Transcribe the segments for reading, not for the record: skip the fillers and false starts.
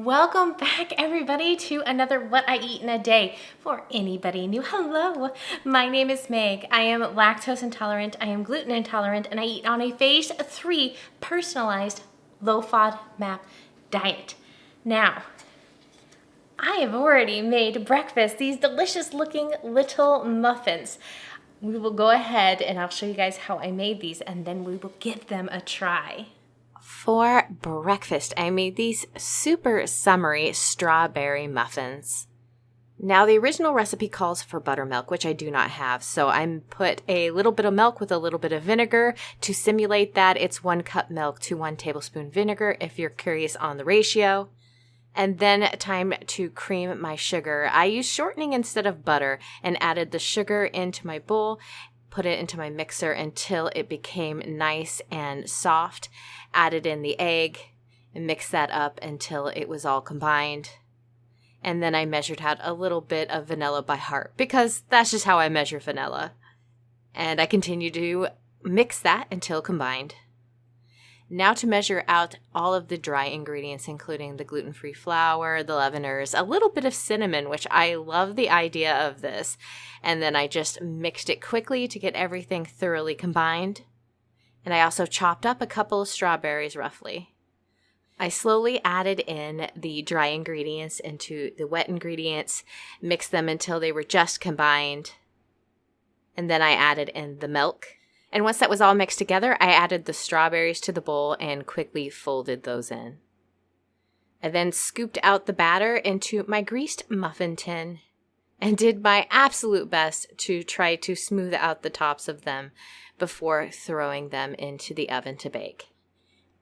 Welcome back, everybody, to another What I Eat in a Day. For anybody new, hello, my name is Meg. I am lactose intolerant, I am gluten intolerant, and I eat on a phase 3 personalized low Fodmap diet. Now, I have already made breakfast, these delicious looking little muffins. We will go ahead and I'll show you guys how I made these, and then we will give them a try. For breakfast, I made these super summery strawberry muffins. Now, the original recipe calls for buttermilk, which I do not have, so I put a little bit of milk with a little bit of vinegar. To simulate that, it's 1 cup milk to 1 tablespoon vinegar, if you're curious on the ratio. And then time to cream my sugar. I used shortening instead of butter and added the sugar into my bowl, put it into my mixer until it became nice and soft. Added in the egg and mixed that up until it was all combined. And then I measured out a little bit of vanilla by heart because that's just how I measure vanilla. And I continue to mix that until combined. Now to measure out all of the dry ingredients, including the gluten-free flour, the leaveners, a little bit of cinnamon, which I love the idea of this. And then I just mixed it quickly to get everything thoroughly combined. And I also chopped up a couple of strawberries roughly. I slowly added in the dry ingredients into the wet ingredients, mixed them until they were just combined. And then I added in the milk. And once that was all mixed together, I added the strawberries to the bowl and quickly folded those in. I then scooped out the batter into my greased muffin tin and did my absolute best to try to smooth out the tops of them before throwing them into the oven to bake.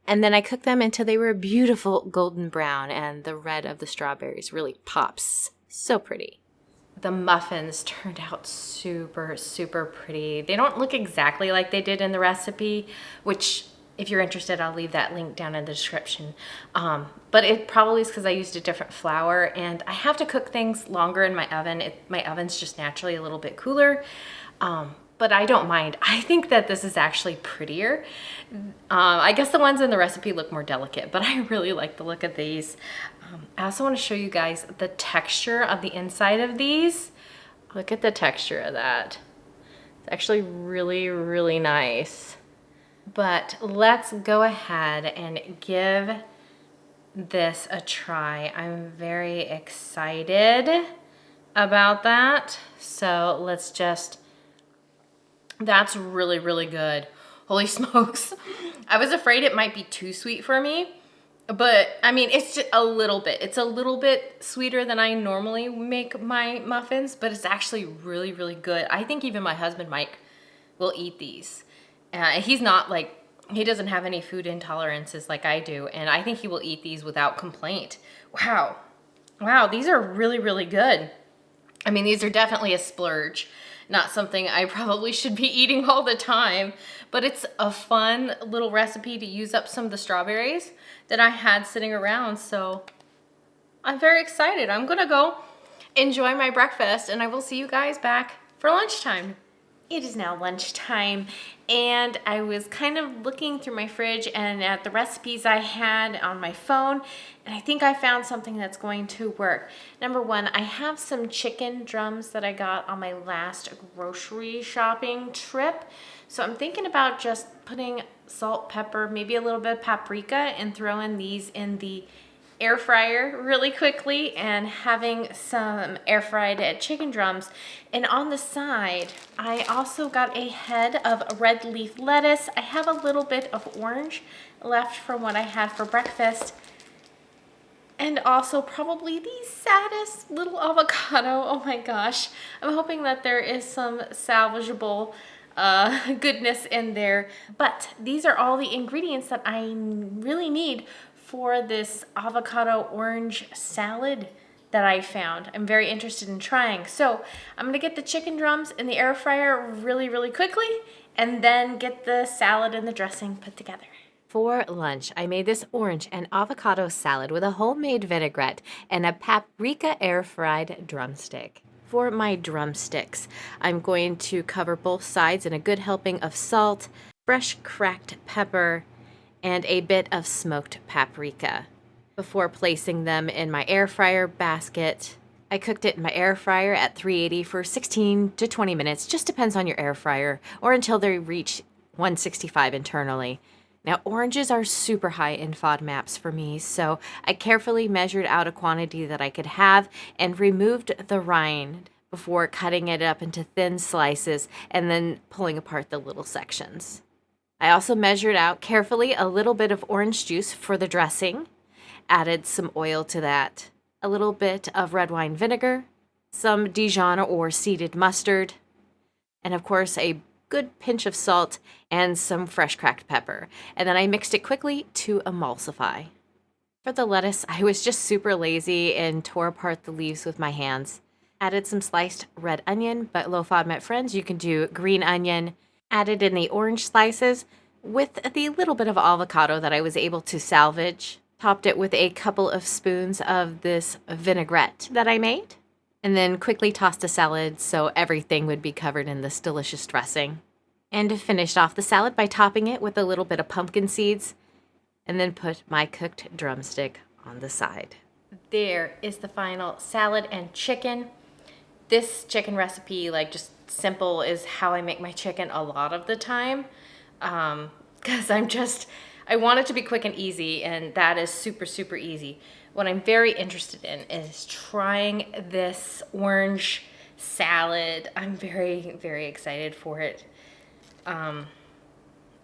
And then I cooked them until they were beautiful golden brown and the red of the strawberries really pops. So pretty. The muffins turned out super, super pretty. They don't look exactly like they did in the recipe, which if you're interested, I'll leave that link down in the description. But it probably is because I used a different flour and I have to cook things longer in my oven. My oven's just naturally a little bit cooler. But I don't mind. I think that this is actually prettier. I guess the ones in the recipe look more delicate, but I really like the look of these. I also want to show you guys the texture of the inside of these. Look at the texture of that. It's actually really, really nice. But let's go ahead and give this a try. I'm very excited about that. So let's just... That's really, really good. Holy smokes. I was afraid it might be too sweet for me, but I mean, it's just a little bit. It's a little bit sweeter than I normally make my muffins, but it's actually really, really good. I think even my husband, Mike, will eat these. He's not like, he doesn't have any food intolerances like I do, and I think he will eat these without complaint. Wow. Wow, these are really, really good. I mean, these are definitely a splurge. Not something I probably should be eating all the time, but it's a fun little recipe to use up some of the strawberries that I had sitting around. So I'm very excited. I'm gonna go enjoy my breakfast and I will see you guys back for lunchtime. It is now lunchtime and I was kind of looking through my fridge and at the recipes I had on my phone, and I think I found something that's going to work. Number one, I have some chicken drums that I got on my last grocery shopping trip. So I'm thinking about just putting salt, pepper, maybe a little bit of paprika and throwing these in the air fryer really quickly and having some air fried chicken drums. And on the side, I also got a head of red leaf lettuce. I have a little bit of orange left from what I had for breakfast. And also probably the saddest little avocado. Oh my gosh. I'm hoping that there is some salvageable goodness in there. But these are all the ingredients that I really need for this avocado orange salad that I found. I'm very interested in trying. So I'm gonna get the chicken drums in the air fryer really, really quickly and then get the salad and the dressing put together. For lunch, I made this orange and avocado salad with a homemade vinaigrette and a paprika air-fried drumstick. For my drumsticks, I'm going to cover both sides in a good helping of salt, fresh cracked pepper, and a bit of smoked paprika. before placing them in my air fryer basket. I cooked it in my air fryer at 380 for 16 to 20 minutes, just depends on your air fryer, or until they reach 165 internally. Now, oranges are super high in FODMAPs for me, so I carefully measured out a quantity that I could have and removed the rind before cutting it up into thin slices and then pulling apart the little sections. I also measured out carefully a little bit of orange juice for the dressing, added some oil to that, a little bit of red wine vinegar, some Dijon or seeded mustard, and of course a good pinch of salt and some fresh cracked pepper. And then I mixed it quickly to emulsify. For the lettuce, I was just super lazy and tore apart the leaves with my hands. Added some sliced red onion, but low FODMAP friends, you can do green onion. Added in the orange slices with the little bit of avocado that I was able to salvage. Topped it with a couple of spoons of this vinaigrette that I made. And then quickly tossed a salad so everything would be covered in this delicious dressing. And finished off the salad by topping it with a little bit of pumpkin seeds, and then put my cooked drumstick on the side. There is the final salad and chicken. This chicken recipe, like just simple, is how I make my chicken a lot of the time. Because I want it to be quick and easy, and that is super, super easy. What I'm very interested in is trying this orange salad. I'm very, very excited for it.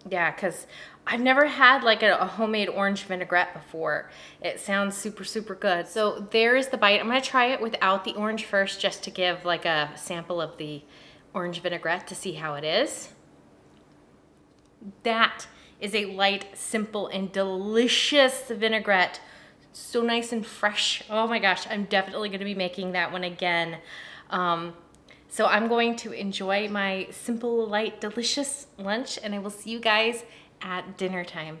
Yeah, because I've never had like a homemade orange vinaigrette before. It sounds super, super good. So there is the bite. I'm going to try it without the orange first, just to give like a sample of the orange vinaigrette to see how it is. That is a light, simple, and delicious vinaigrette. So nice and fresh. Oh my gosh, I'm definitely going to be making that one again. So I'm going to enjoy my simple, light, delicious lunch, and I will see you guys at dinner time.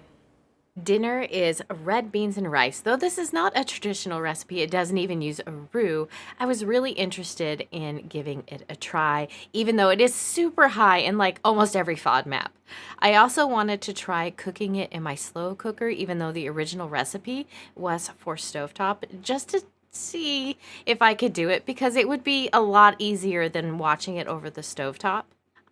Dinner is red beans and rice. Though this is not a traditional recipe, it doesn't even use a roux, I was really interested in giving it a try, even though it is super high in like almost every FODMAP. I also wanted to try cooking it in my slow cooker, even though the original recipe was for stovetop, just to see if I could do it, because it would be a lot easier than watching it over the stovetop.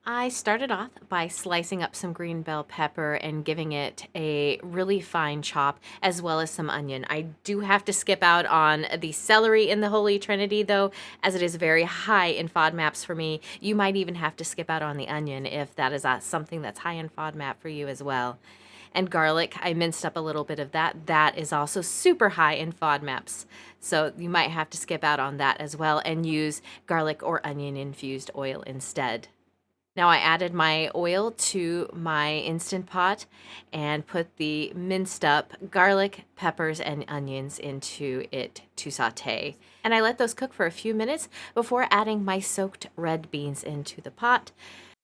I started off by slicing up some green bell pepper and giving it a really fine chop, as well as some onion. I do have to skip out on the celery in the Holy Trinity, though, as it is very high in FODMAPs for me. You might even have to skip out on the onion if that is something that's high in FODMAP for you as well. And garlic, I minced up a little bit of that. That is also super high in FODMAPs. So you might have to skip out on that as well and use garlic or onion infused oil instead. Now I added my oil to my Instant Pot and put the minced up garlic, peppers, and onions into it to saute. And I let those cook for a few minutes before adding my soaked red beans into the pot.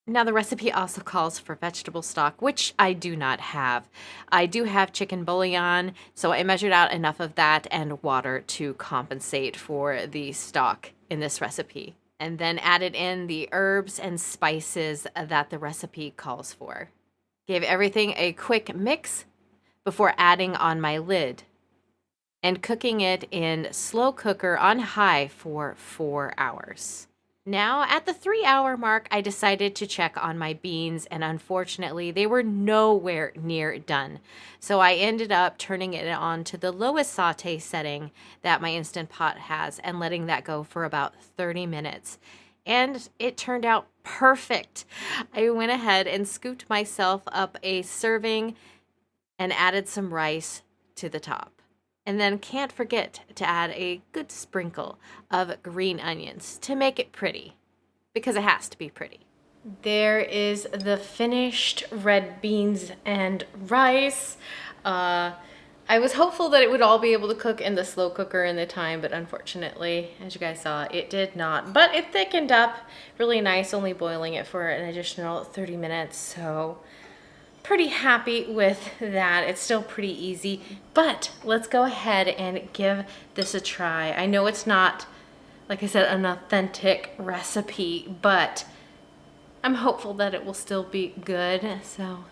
Now the recipe also calls for vegetable stock, which I do not have. I do have chicken bouillon, so I measured out enough of that and water to compensate for the stock in this recipe. And then added in the herbs and spices that the recipe calls for. Gave everything a quick mix before adding on my lid and cooking it in slow cooker on high for 4 hours. Now, at the 3-hour mark, I decided to check on my beans, and unfortunately, they were nowhere near done. So I ended up turning it on to the lowest saute setting that my Instant Pot has and letting that go for about 30 minutes. And it turned out perfect. I went ahead and scooped myself up a serving and added some rice to the top. And then can't forget to add a good sprinkle of green onions to make it pretty, because it has to be pretty. There is the finished red beans and rice. I was hopeful that it would all be able to cook in the slow cooker in the time, but unfortunately, as you guys saw, it did not. But it thickened up really nice, only boiling it for an additional 30 minutes, so pretty happy with that. It's still pretty easy, but let's go ahead and give this a try. I know it's not, like I said, an authentic recipe, but I'm hopeful that it will still be good. So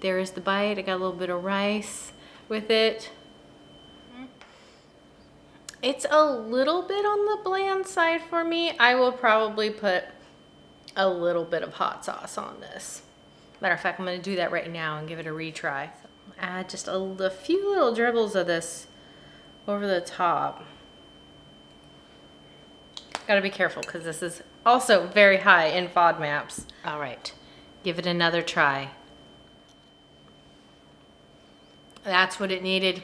there is the bite. I got a little bit of rice with it. It's a little bit on the bland side for me. I will probably put a little bit of hot sauce on this. Matter of fact, I'm gonna do that right now and give it a retry. So add just a few little dribbles of this over the top. Gotta be careful because this is also very high in FODMAPs. All right, give it another try. That's what it needed.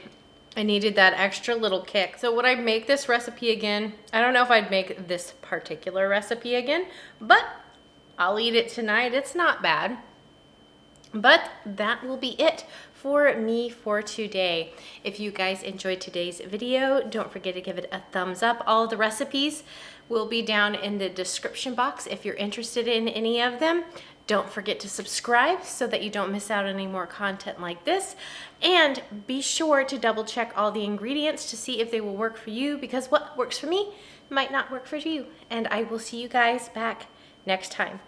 I needed that extra little kick. So would I make this recipe again? I don't know if I'd make this particular recipe again, but I'll eat it tonight. It's not bad. But that will be it for me for today. If you guys enjoyed today's video, don't forget to give it a thumbs up. All of the recipes will be down in the description box if you're interested in any of them. Don't forget to subscribe so that you don't miss out on any more content like this. And be sure to double check all the ingredients to see if they will work for you, because what works for me might not work for you. And I will see you guys back next time.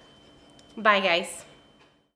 Bye, guys.